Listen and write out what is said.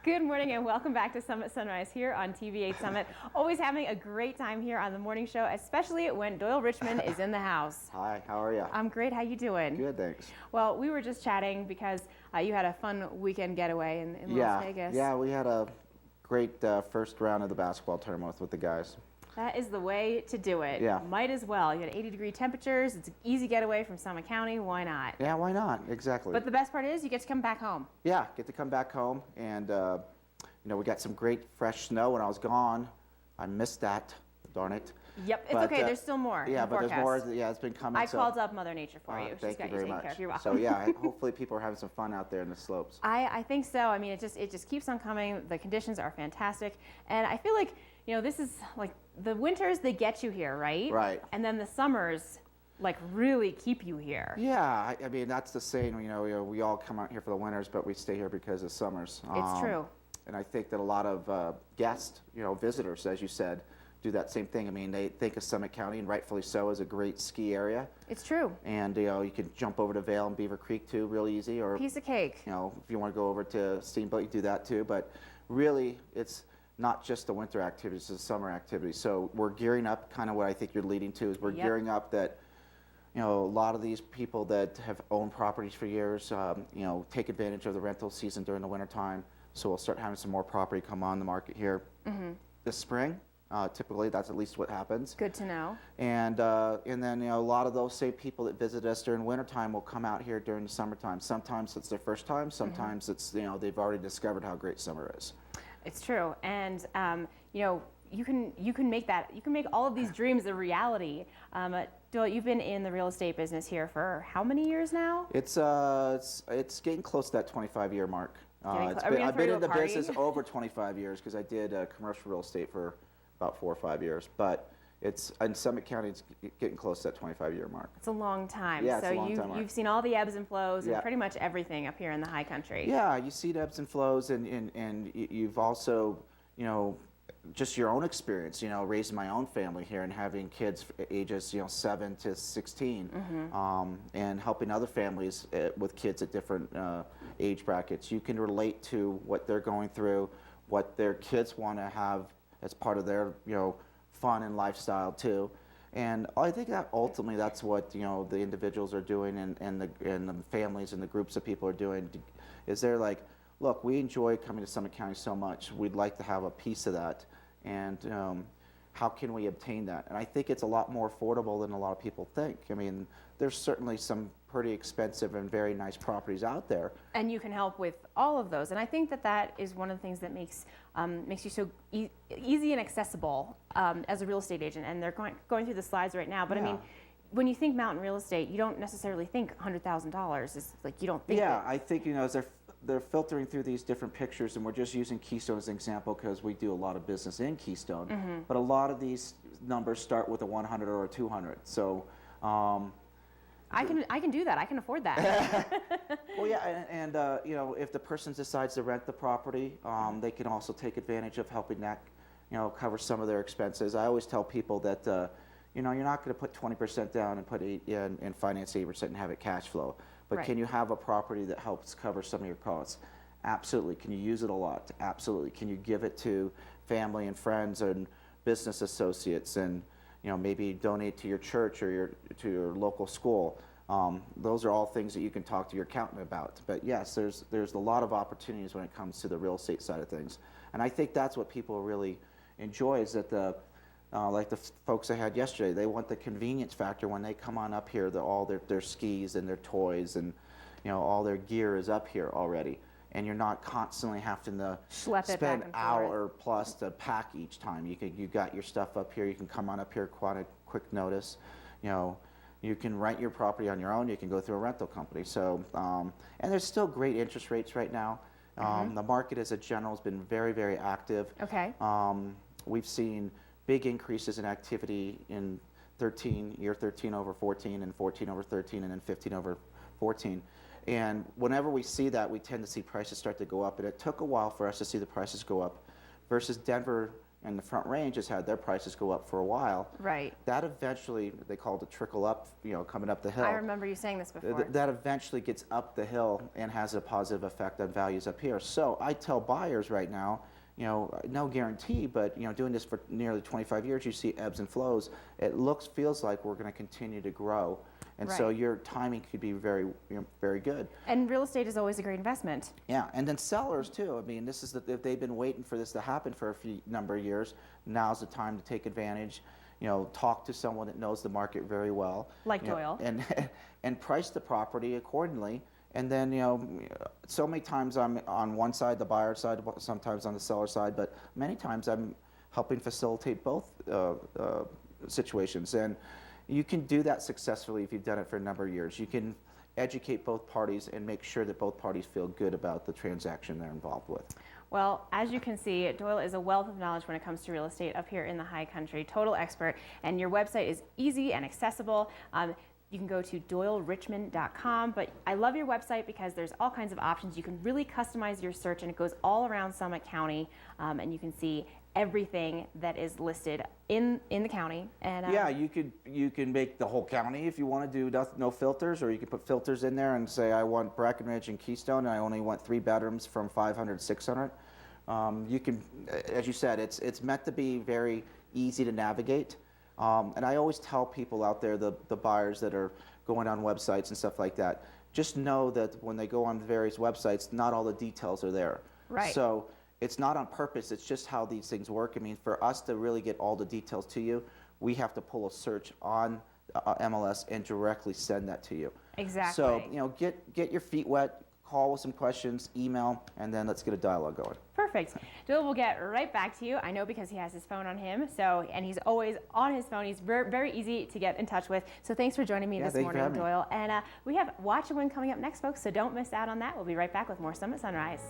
Good morning and welcome back to Summit Sunrise here on TV8 Summit. Always having a great time here on the morning show, especially when Doyle Richmond is in the house. Hi, how are you? I'm great. How you doing? Good, thanks. Well, we were just chatting because you had a fun weekend getaway in Las Vegas. Yeah, we had a great first round of the basketball tournament with the guys. That is the way to do it. Yeah. Might as well. You had 80-degree temperatures. It's an easy getaway from Summit County. Why not? Yeah, why not? Exactly. But the best part is you get to come back home. Yeah, get to come back home, and we got some great fresh snow when I was gone. I missed that, darn it. Yep, it's okay. There's still more. Yeah, in the but there's forecast. more. Yeah, it's been coming. I called up Mother Nature for you. Thank you very much. Care. You're welcome. So yeah, hopefully people are having some fun out there in the slopes. I think so. I mean, it just keeps on coming. The conditions are fantastic, and I feel like this is like the winters, they get you here, right? Right. And then the summers like really keep you here. Yeah, I mean that's the saying. We all come out here for the winters, but we stay here because of summers. It's true. And I think that a lot of guests, visitors, as you said, do that same thing. I mean, they think of Summit County, and rightfully so, as a great ski area. It's true. And you can jump over to Vail and Beaver Creek too, real easy. Or piece of cake. if you want to go over to Steamboat, you do that too. But really, it's not just the winter activities; it's the summer activities. So we're gearing up. Kind of what I think you're leading to is we're gearing up that. A lot of these people that have owned properties for years, take advantage of the rental season during the wintertime. So we'll start having some more property come on the market here this spring. Typically, that's at least what happens. Good to know. And then a lot of those same people that visit us during wintertime will come out here during the summertime. Sometimes it's their first time. Sometimes it's they've already discovered how great summer is. It's true, and you can make all of these dreams a reality. Doyle, you've been in the real estate business here for how many years now? It's getting close to that 25-year mark. I've been in the business over 25 years because I did commercial real estate for about 4 or 5 years. But it's in Summit County, it's getting close to that 25-year mark. It's a long time. Yeah, so it's a long time. You've seen all the ebbs and flows and pretty much everything up here in the high country. Yeah, you see the ebbs and flows, and you've also, just your own experience, raising my own family here and having kids ages, 7 to 16, and helping other families with kids at different age brackets. You can relate to what they're going through, what their kids want to have as part of their, fun and lifestyle too. And I think that ultimately that's what, the individuals are doing and the families and the groups of people are doing, is they're like, look, we enjoy coming to Summit County so much. We'd like to have a piece of that. And how can we obtain that? And I think it's a lot more affordable than a lot of people think. I mean, there's certainly some pretty expensive and very nice properties out there. And you can help with all of those. And I think that is one of the things that makes you so easy and accessible as a real estate agent. And they're going through the slides right now. But I mean, when you think mountain real estate, you don't necessarily think $100,000. It's like you don't think. Yeah, I think as they're filtering through these different pictures, and we're just using Keystone as an example because we do a lot of business in Keystone. But a lot of these numbers start with a 100 or a 200. So I can do that. I can afford that. Well, yeah, and if the person decides to rent the property, they can also take advantage of helping that, cover some of their expenses. I always tell people that you're not going to put 20% down and put and finance 8% and have it cash flow. But can you have a property that helps cover some of your costs? Absolutely. Can you use it a lot? Absolutely. Can you give it to family and friends and business associates and maybe donate to your church or to your local school? Those are all things that you can talk to your accountant about. But yes, there's a lot of opportunities when it comes to the real estate side of things. And I think that's what people really enjoy is that like the folks I had yesterday, they want the convenience factor when they come on up here. All their skis and their toys and all their gear is up here already, and you're not constantly having to spend an hour plus to pack each time. You got your stuff up here. You can come on up here quite quick notice. You can rent your property on your own. You can go through a rental company. So and there's still great interest rates right now. The market as a general has been very, very active. Okay. We've seen big increases in activity in year 13 over 14 and 14 over 13 and then 15 over 14. And whenever we see that, we tend to see prices start to go up. And it took a while for us to see the prices go up versus Denver and the Front Range has had their prices go up for a while. Right. That eventually, they call it a trickle up, coming up the hill. I remember you saying this before. That eventually gets up the hill and has a positive effect on values up here. So I tell buyers right now, no guarantee, but doing this for nearly 25 years, you see ebbs and flows. It feels like we're going to continue to grow, and so Right. your timing could be very, very good. And real estate is always a great investment. Yeah, and then sellers too. I mean, this is if they've been waiting for this to happen for a number of years, now's the time to take advantage. Talk to someone that knows the market very well, Like Doyle. and and price the property accordingly. And then, so many times I'm on one side, the buyer side, sometimes on the seller side, but many times I'm helping facilitate both situations. And you can do that successfully if you've done it for a number of years. You can educate both parties and make sure that both parties feel good about the transaction they're involved with. Well, as you can see, Doyle is a wealth of knowledge when it comes to real estate up here in the High Country, total expert, and your website is easy and accessible. You can go to doylerichmond.com, but I love your website because there's all kinds of options. You can really customize your search, and it goes all around Summit County, and you can see everything that is listed in the county. And yeah, you can make the whole county if you want to do no filters, or you can put filters in there and say I want Breckenridge and Keystone, and I only want 3 bedrooms from 500 to 600. You can, as you said, it's meant to be very easy to navigate. And I always tell people out there, the buyers that are going on websites and stuff like that, just know that when they go on various websites, not all the details are there. Right. So it's not on purpose, it's just how these things work. I mean, for us to really get all the details to you, we have to pull a search on MLS and directly send that to you. Exactly. So, get your feet wet, call with some questions, email, and then let's get a dialogue going. Perfect. Doyle will get right back to you. I know because he has his phone on him. And he's always on his phone. He's very, very easy to get in touch with. So thanks for joining me this thank you for morning, having me. Doyle. And we have Watch and Win coming up next, folks. So don't miss out on that. We'll be right back with more Summit Sunrise.